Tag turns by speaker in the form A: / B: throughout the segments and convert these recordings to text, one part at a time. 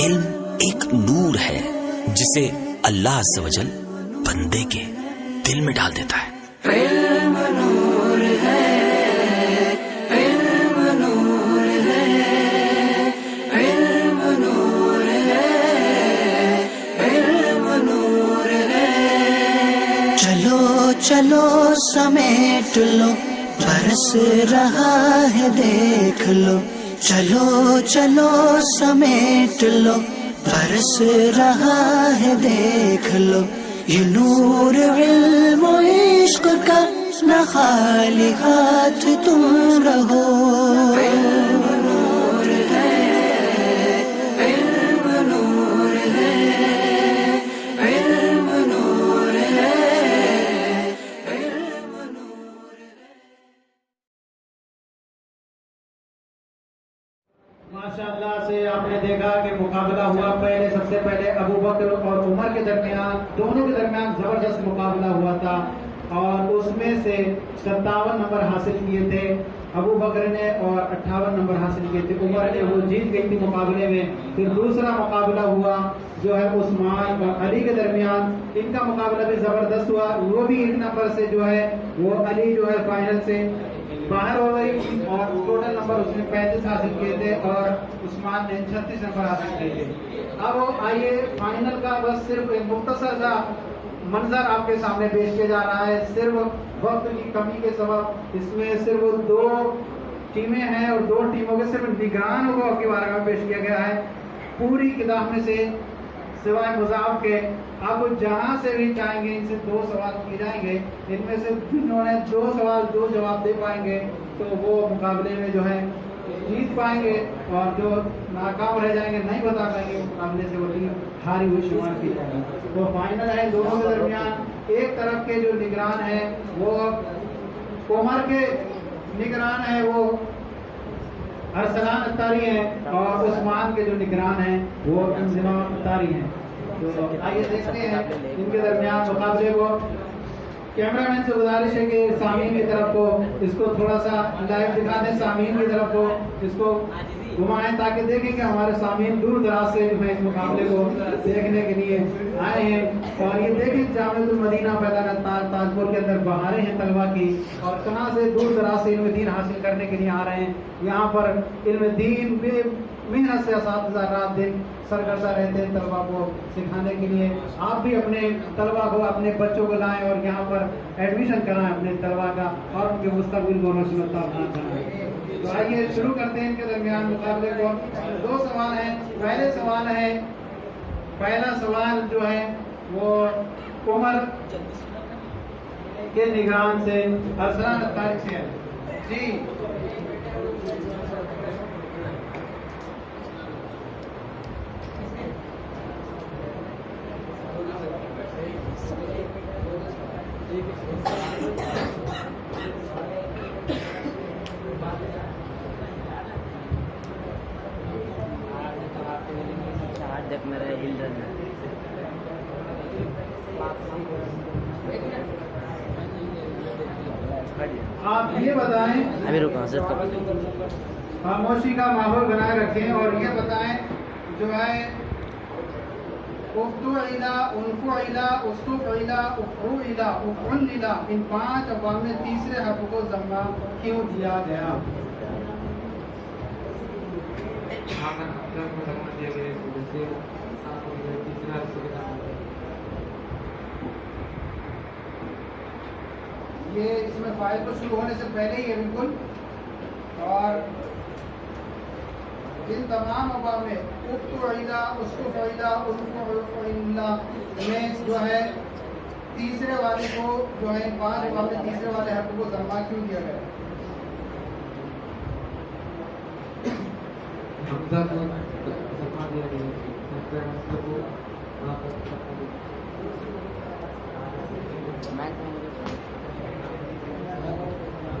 A: इल्म एक नूर है जिसे अल्लाह अज़्ज़ व जल बंदे के दिल में डाल देता है।
B: इल्म नूर है, इल्म नूर है, इल्म नूर है, इल्म नूर है। चलो चलो समेट लो, बरस रहा है देख लो। चलो चलो समेट लो, बरस रहा है देख लो। ये नूर इल्म इश्क का न खाली हाथ तुम रहो। इल्म नूर है, इल्म नूर है, इल्म नूर है, इल्म नूर है।
C: माशाअल्लाह से आपने देखा कि मुकाबला हुआ। पहले सबसे पहले अबू बकर और उमर के दरमियान, दोनों के दरमियान जबरदस्त मुकाबला हुआ था और उसमें से 57 नंबर हासिल किए थे अबू बकर ने और 58 नंबर हासिल किए थे उमर ने। वो जीत गई थी मुकाबले में। फिर दूसरा मुकाबला हुआ जो है उस्मान और अली के दरमियान। इनका मुकाबला भी जबरदस्त हुआ। वो भी 1 नंबर से जो है वो अली जो है फाइनल से बाहर हो गई और टोटल नंबर उसने 35 हासिल किए थे और उस्मान ने 36 नंबर हासिल किए थे। अब आइए फाइनल का बस सिर्फ एक मुख्तसर सा मंजर आपके सामने पेश किया जा रहा है। सिर्फ वक्त की कमी के सबब इसमें सिर्फ 2 टीमें हैं और 2 टीमों के सिर्फ निगरानों को आपके बारे में पेश किया गया है पूरी किताब में से सिवाय मुजाफ के। आप जहां से भी चाहेंगे इनसे 2 सवाल किए जाएंगे। इनमें से जिन्होंने 2 सवाल 2 जवाब दे पाएंगे तो वो मुकाबले में जो है जीत पाएंगे और जो नाकाम रह जाएंगे नहीं बता पाएंगे मुकाबले से वो टीम हारी हुई शुमार की जाएगी। तो फाइनल है दोनों के दरमियान। एक तरफ के जो निगरान है वो उमर के निगरान है वो अरसलान अत्तारी हैं और उस्मान के जो निगरान हैं वो इंजमाम अत्तारी हैं। तो आइए देखते हैं इनके दरमियान मुकाबले को। कैमरामैन से गुजारिश है कि सामीन की तरफ को इसको थोड़ा सा लाइव दिखा दें, सामीन की तरफ को इसको घुमाएं ताकि देखें कि हमारे सामीन दूर दराज से जो है इस मुकाबले को देखने के लिए आए हैं। और ये देखें जामिअतुल मदीना फैज़ान ताजपुर के अंदर बहारें हैं तलबा की और कहाँ से दूर दराज से इल्म दीन हासिल करने के लिए आ रहे हैं। यहाँ पर इल्म दीन मेहनत से असातिज़ा रात दिन सरगर्दा रहते हैं तलबा को सिखाने के लिए। आप भी अपने तलबा को, अपने बच्चों को लाएं और यहाँ पर एडमिशन कराएं अपने तलबा का और उनके मुस्तक़बिल को रोशन बनाएं। तो आइए शुरू करते हैं इनके दरमियान मुकाबले को। 2 सवाल हैं। पहला सवाल जो है वो उमर के निगरान से अरसलान अत्तारी से है। जी आप ये बताएं, खामोशी का माहौल बनाए रखें और ये बताएं जो है उफ्तुइला, उनफुइला, उस्तुफइला, उफउइला, उफउलिला इन 5 अक़वाम में तीसरे हर्फ को ज़म्मा क्यों दिया गया? ये इसमें फाइल को शुरू होने से पहले ही है बिल्कुल। और इन तमाम अक़वाम में उफ्तुइला, उस्तुफइला, उनफुइला में जो है तीसरे वाले को जो है 5 अक़वाम में तीसरे वाले हर्फ को ज़म्मा क्यों दिया गया?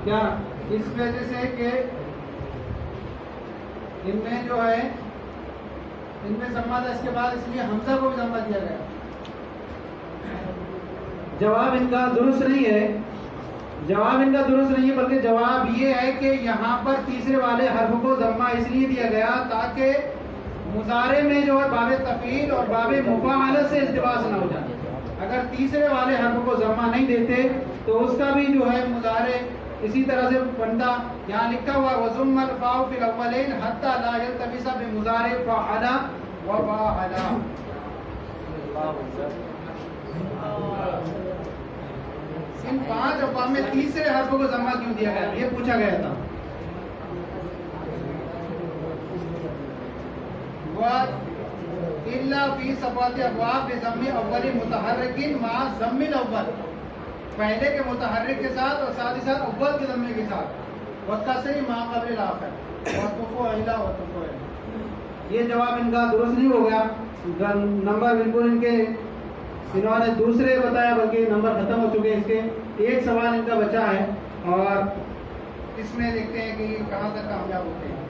C: क्या इस वजह से कि इनमें जो है इनमें ज़म्मा था इसके बाद इसलिए हमजा को भी ज़म्मा दिया गया? जवाब इनका दुरुस्त नहीं है। जवाब इनका दुरुस्त नहीं है, बल्कि जवाब ये है कि यहाँ पर तीसरे वाले हर्फ को ज़म्मा इसलिए दिया गया ताकि मुजारे में जो है बाबे तफील और बाबे मुफाअला से इल्तिबास न हो जाए। अगर तीसरे वाले हर्फ को जम्मा नहीं देते तो उसका भी जो है मुजारे इसी तरह से बनता। यहाँ लिखा हुआ वज़ुम्मल फाउ फिल अव्वलैन हत्ता ला यल्तबिसा बिमुजारे फ़अला व फ़अला। इन 5 अफ़आल में तीसरे हर्फ को जम्मा क्यों दिया गया, ये पूछा गया था। इल्ला फी सबाती अबवाब बिज़म्मी अव्वली मुतहर्रिकिन मा ज़म्मिल अव्वल, पहले के मुतहर्रिक के साथ और साथ ही साथ अव्वल के ज़म्मे के साथ, व कसरी मा क़ब्ल आखिर व तुफ़इला व तुफ़इल। ये जवाब इनका दुरुस्त नहीं हो गया। नंबर बिल्कुल इन्होंने दूसरे बताया बल्कि नंबर खत्म हो चुके हैं इसके। एक सवाल इनका बचा है और इसमें देखते हैं कि कहाँ तक कामयाब होते हैं।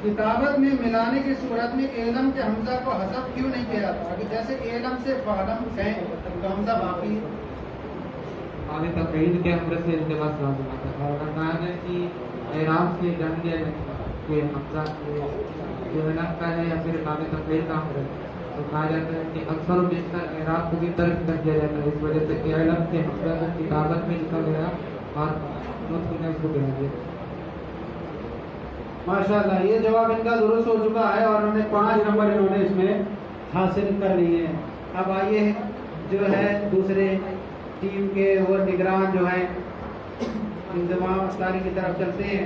C: किताबत में मिलाने की सूरत में एलम के हमजा को हज़फ क्यों नहीं किया जाता, कि जैसे एलम से फ़अलम है तो हमजा बाकी
D: आगे तकरीर के हमरे से इल्तिमास लाज़िम है। और बताया है कि एराब से जंगे के हमजा जो एलम का है या फिर आगे तकरीर का हमजा, तो कहा जाता है कि अक्सर और बेशतर एराब को भी तर्क कर दिया जाता है। इस वजह से एलम के हमजा को किताबत में लिखा गया और नुत्क़ में इसको कहा गया।
C: माशाल्लाह, ये जवाब इनका दुरुस्त हो चुका है और उन्होंने 5 नंबर इन्होंने इसमें हासिल कर लिए हैं। अब आइए जो है दूसरे टीम के वो निगरान जो है इंतजाम अफ्तारी की तरफ चलते हैं।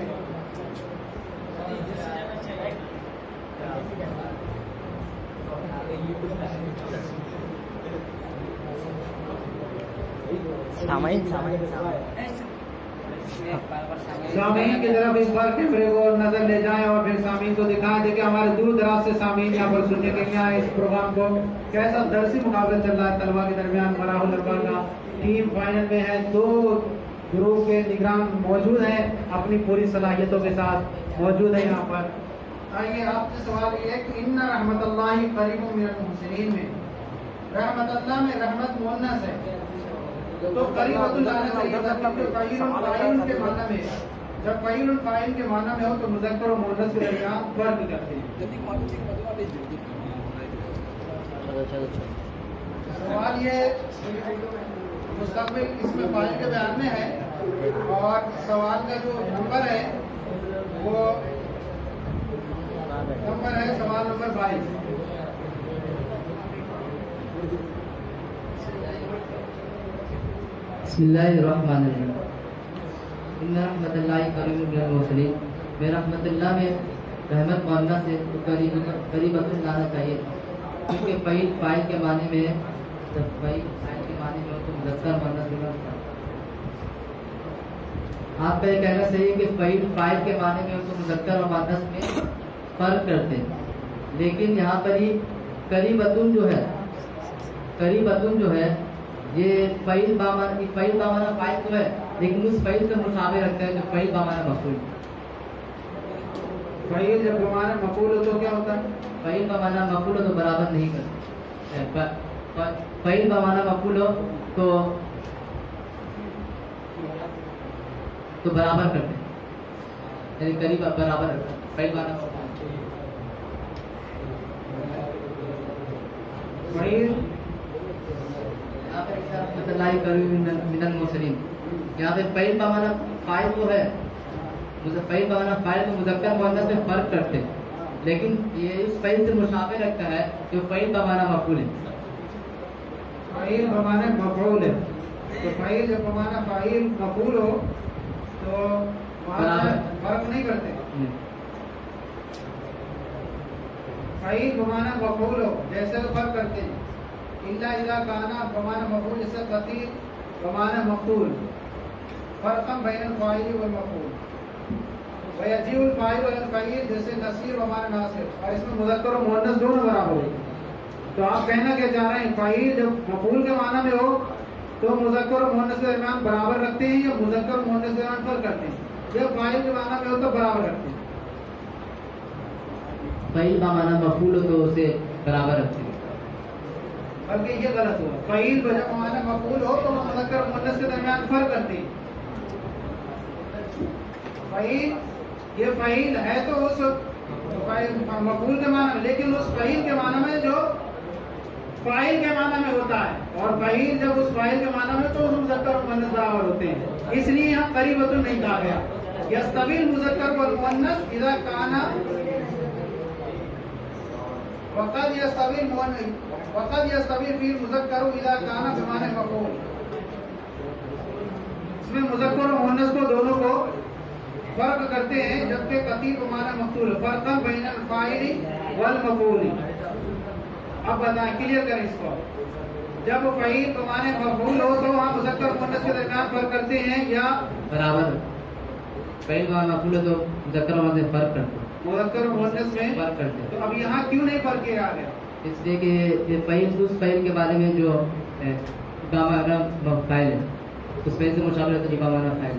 C: सामीन की तरफ इस बार कैमरे को नजर ले जाएं और फिर सामीन को दिखाएं। देखिए हमारे दूर दराज से सामीन यहाँ पर सुनने के लिए आए इस प्रोग्राम को। कैसा दरसी मुकाबला चल रहा है तलबा के दरमियान। मराहुल अरबा का टीम फाइनल में है, 2 ग्रुप के निगरान मौजूद हैं, अपनी पूरी सलाहियतों के साथ मौजूद है यहाँ पर। आइए आपसे सवाल ये है कि इन्ना रहमतुल्लाहि करीबुम मिनल मुहसिनीन में रहमतुल्लाह में रहमत मुअन्नस है तो करीबतुल आना चाहिए था, क्योंकि फ़ाइल फाइल के माना में जब फ़ाइल फाइल के माना में हो तो मुज़क्कर और मुअन्नस के दरमियान फर्क करते हैं। सवाल ये मुस्तक़बिल इसमें फाइल के बयान में है और सवाल का जो नंबर है वो नंबर है सवाल नंबर 22।
E: बिस्मिल्लाहिर्रहमानिर्रहीम। इन्ना रहमतुल्लाहि करीबुम मिनल मुहसिनीन में रहमतुल्लाह में रहमत मुअन्नस से करीबतुन लाना चाहिए, क्योंकि फ़ाइल फाइल के माने में है, जब फ़ाइल फाइल के माने में हो तो मुज़क्कर मुअन्नस भी होता है। आपका ये कहना सही है कि फ़ाइल फाइल के माने में हो तो मुज़क्कर और मुअन्नस में फ़र्क करते हैं, लेकिन यहाँ पर ही करीबतुन जो है ये फ़ाइल बामाना फ़ाइल तो है, लेकिन उस फ़ाइल से मुशाबे रखते हैं जो फ़ाइल बामाना मफ़ूल।
C: फ़ाइल जब बामाना मफ़ूल हो तो क्या होता है?
E: फ़ाइल बामाना मफ़ूल हो तो बराबर नहीं करते। फ़ाइल बामाना मफ़ूल हो तो बराबर करते हैं, यानी करीब बराबर रखते हैं। फ़ाइल बामाना मिनल मुहसिनीन, यहाँ पे फ़ाइल बामाना फ़ाइल तो है, फ़ाइल बामाना फ़ाइल को मुज़क्कर मुअन्नस में फ़र्क करते हैं, लेकिन ये उस फ़ाइल से मुशाबे रखता है जो फ़ाइल बामाना मफ़ूल है।
C: फ़ाइल बामाना मफ़ूल है तो फ़ाइल जब बामाना फ़ाइल मफ़ूल हो तो फर्क नहीं करते। फ़ाइल बामाना मफ़ूल हो जैसे तो फर्क करते हैं। इल्ला इज़ा काना बमाना मफ़ूल, जैसे क़तील बमाना मफ़ूल, फ़र्क़न बैनल फ़ाइल वल मफ़ूल। व यजीउल फ़ाइल वल फ़ाइल, जैसे नसीर बमाना नासिर, और इसमें मुज़क्कर और मुअन्नस दोनों बराबर है। तो आप कहना क्या चाह रहे हैं, फ़ाइल जब मफ़ूल के माना में हो तो मुज़क्कर और मुअन्नस के दरमियान बराबर रखते हैं या मुज़क्कर और मुअन्नस के दरमियान फ़र्क करते हैं? जब फ़ाइल के माना में हो तो बराबर रखते हैं।
E: फ़ाइल बामाना मफ़ूल हो तो उसे बराबर रखते हैं।
C: बल्कि ये गलत हुआ। फ़ईल जब माना मफूल हो तो मुज़क्कर और मुअन्नस के दरमियान फर्क करते हैं। फ़ईल ये फ़ईल है तो उस मफूल के माना में, लेकिन उस फ़ईल के माना में जो फ़ाइल के माना में होता है, और फ़ईल जब उस फ़ाइल के माना में तो उस मुज़क्कर और मुअन्नस बराबर होते हैं। इसलिए यहाँ क़रीबतुन नहीं कहा गया। यस्तविल मुज़क्कर वल मुअन्नस इज़ा काना वक़द यस्तविल फ़ील मुज़क्कर इज़ा काना बिमाने मफ़ऊल। इसमें मुज़क्कर और मुअन्नस को दोनों को फर्क करते हैं, जबकि कतीब बिमाने मफ़ऊल फ़र्क़न बैनल फ़ाइली वल मफ़ऊली। अब बताएं, क्लियर करें इसको। जब फ़ईल बिमाने मफ़ऊल हो तो वहाँ मुज़क्कर और मुअन्नस के दरमियान फर्क करते हैं या
E: बराबर। फ़ईल बिमाने मफ़ऊल है तो मुज़क्कर और मुअन्नस फर्क करते हैं,
C: मुज़क्कर और मुअन्नस में
E: फर्क करते हैं।
C: तो अब यहाँ क्यों नहीं फर्क किया गया?
E: इसलिए कि ये फ़ईल उस फ़ईल के बारे में जो बामाना फ़ाइल है, उस फ़ईल से मुशाबिल है तो बामाना फ़ाइल,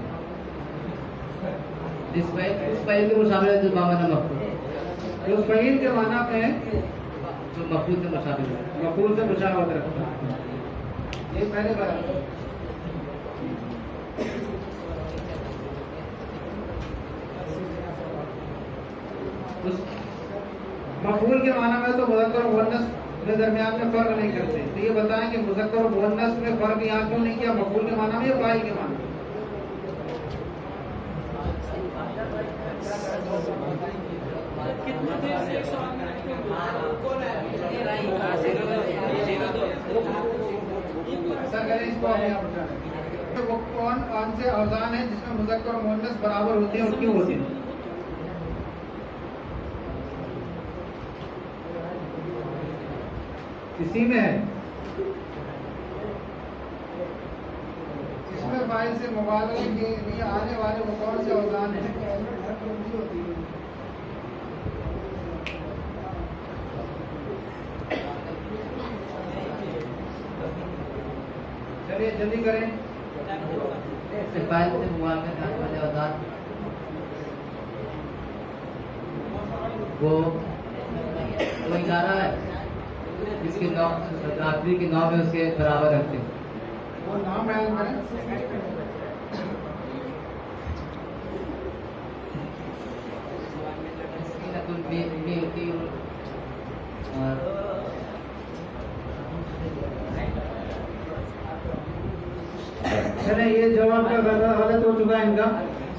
E: उस फ़ईल के मुशाबिल है तो बामाना मफ़ऊल,
C: उस फ़ईल के माना में
E: जो मफ़ऊल से मुशाबिल है,
C: मफ़ऊल से मुशाबहत रखता है। ये पहले बात। उस मफ़ऊल के माना में तो मुज़क्कर और मुअन्नस के दरमियान में फर्क नहीं करते। तो ये बताएं कि मुज़क्कर और मुअन्नस में फर्क यहाँ क्यों नहीं किया, मफ़ऊल के माना में या फ़ाइल के माना में? ऐसा करें, इसको आप यहाँ बताएं। वो कौन से औज़ान है जिसमें मुज़क्कर और मुअन्नस बराबर होते हैं और क्यों होते हैं? इसी में है, इसमें फ़ाइल से मुबादले के लिए आने वाले वो कौन से औज़ान हैं? चलिए जल्दी करें।
E: फ़ाइल से मुबादले के आने वाले औज़ान वो इशारा है जिसके आखिरी के नाम में उसके बराबर रखते हैं।
C: वो नाम बयान करें। चले, ये जवाब का गलत हो चुका है इनका।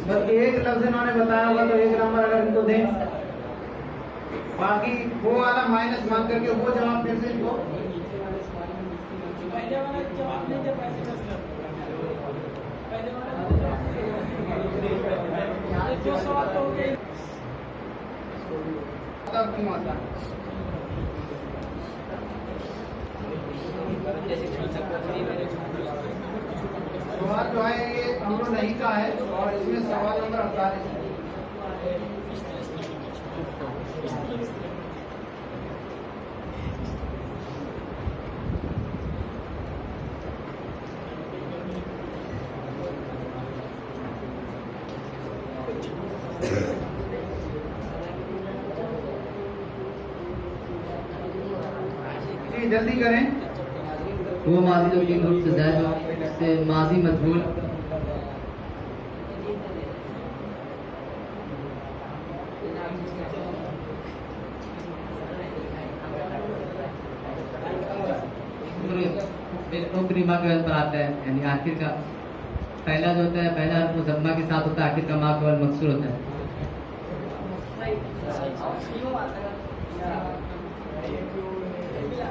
C: बस एक लफ्ज इन्होंने बताया होगा तो एक नंबर अगर इनको दें, बाकी वो वाला माइनस मान करके वो जवाब फिर से इनको क्यों आता है? सवाल जो है ये अमर नहीं का है और इसमें सवाल नंबर 48 है। जल्दी करें।
E: वो माजी जो तीन रूप से ज़ाहिर से माजी मजबूर करीमा के पर आता है, यानी आखिर का पहला जो होता है, पहला हर्फ मुज़म्मा के साथ होता है, आखिर का मा का मकसूर होता है।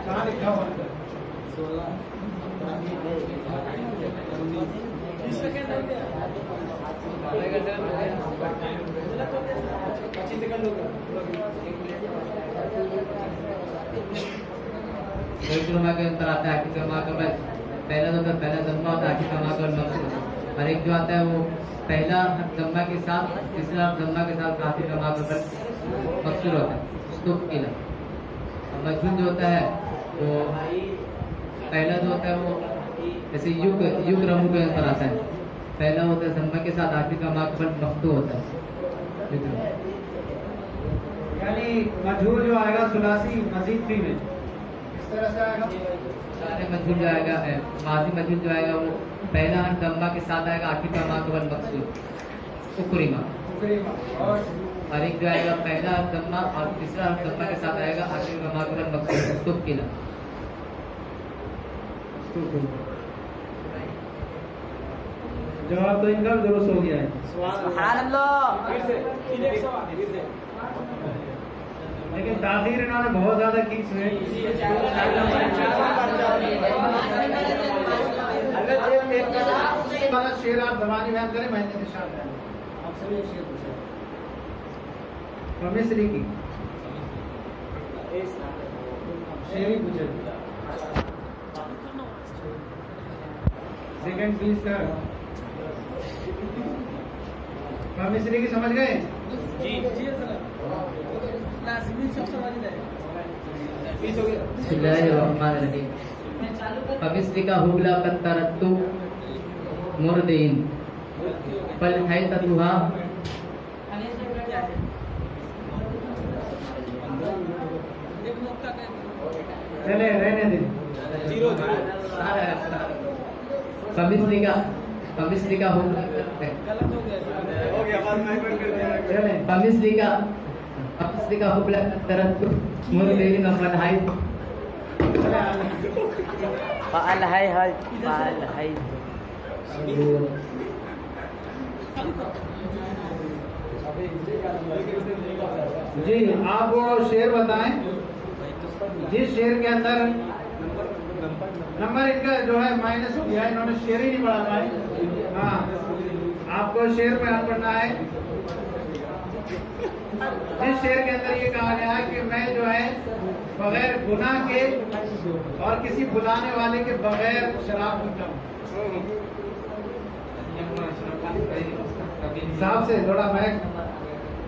C: कहाँ लिखा हुआ है?
E: के अंतर आता है, आखिर का मा का पहला जो होता है, पहला ज़म्मा होता है, आखिर का मा का मकसूर होता है। और एक जो आता है वो पहला ज़म्मा के साथ, तीसरा ज़म्मा के साथ, आखिर का मा का मकसूर होता है, उसको किला। मजबूर जो होता है वो पहला जो होता है वो जैसे युग रमू के अंतर आता है, पहला होता है ज़म्मा के साथ, आखिर का मा का मफ्तू होता है।
C: यानी मजहूर जो आएगा सुलासी मजीद फी में, इस तरह से आएगा।
E: सारे मजहूर जो आएगा माजी मजहूर जो आएगा वो पहला हर दम्मा के साथ आएगा, आखिर का माकबल मकसूद उकरीमा। और एक जो आएगा पहला हर दम्मा और तीसरा हर दम्मा के साथ आएगा, आखिर का माकबल मकसूद तुबकिला।
C: जवाब तो इनका भी दुरुस्त हो गया है। लेकिन ताखीर इन्होंने बहुत ज्यादा की इसमें। शेर आप जबानी बयान करें, मैंने निशान मिस्री की शेर ही पूछे। Second please sir. मिस्री की समझ गए?
E: बिस्मिल्लाहिर्रहमानिर्रहीम। का हुबला कत्तरतु मुर्दीन फल है ततुहा
C: चले रहने दे।
E: पमिस्ली का हुबला कत्तरतु मुर्दीन फल है
F: फाल है
C: जी आप वो शेर बताएं जिस शेर के अंदर नंबर इनका जो है माइनस किया है, इन्होंने शेर ही नहीं पढ़ा पाए। हाँ आपको शेर बयान करना है जिस शेर के अंदर ये कहा गया है कि मैं जो है बगैर गुनाह के और किसी बुलाने वाले के बगैर शराब पीता हूँ। हिसाब से थोड़ा बैग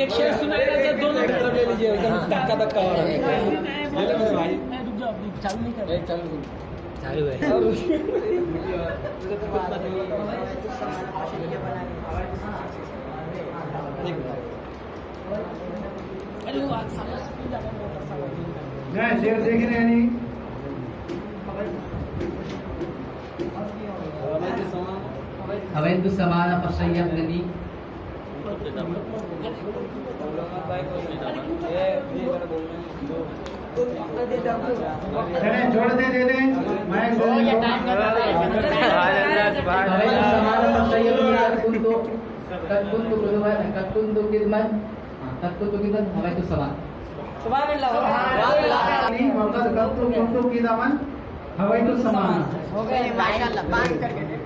F: एक शेर सुनाएगा तो दोनों तरफ ले लीजिए, एकदम धक्का धक्का हो रहा है। भाई चालू नहीं कर रहे, चालू है।
C: शेर देख रहे नहीं।
E: हवैतु समाना फशय्यबनी
C: चलें छोड़ दे दे दें। मैं हवाई तो समान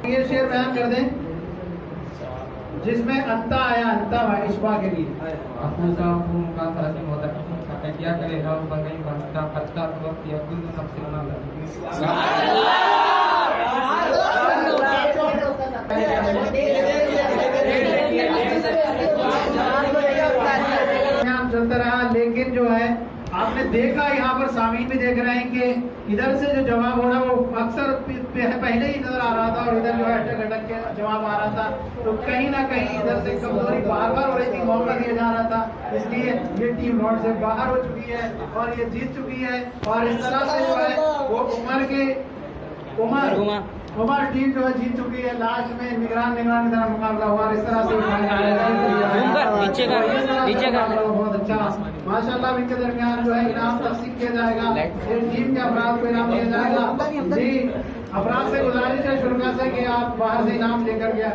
C: ये शेर बयान कर दें जिसमें अंता आया, अंता इश्बा के लिए
D: आपू का तस्लीम होता है। क्या करे रब बगई बनता हत्ता वक्त या कुल नफ्स ना
C: चलता रहा। लेकिन जो है आपने देखा यहाँ पर सामीन भी देख रहे हैं कि इधर से जो जवाब हो रहा है वो अक्सर पहले ही नजर आ रहा था और इधर जो है अटक अटक के जवाब आ रहा था। तो कहीं ना कहीं इधर से कमजोरी बार बार हो रही थी, मौका दिया जा रहा था। इसलिए ये टीम रोड से बाहर हो चुकी है और ये जीत चुकी है। और इस तरह से जो है वो उमर टीम जो है जीत चुकी है। लास्ट में निगरान तरह मुकाबला हुआ। इस तरह से बहुत अच्छा माशाल्लाह। इनके दरमियान जो है इनाम तकसीम किया जाएगा। ये टीम के अफराद को इनाम दिया जाएगा। जी अफराद से गुजारिश है शुरू से कि आप बाहर से इनाम लेकर के आए।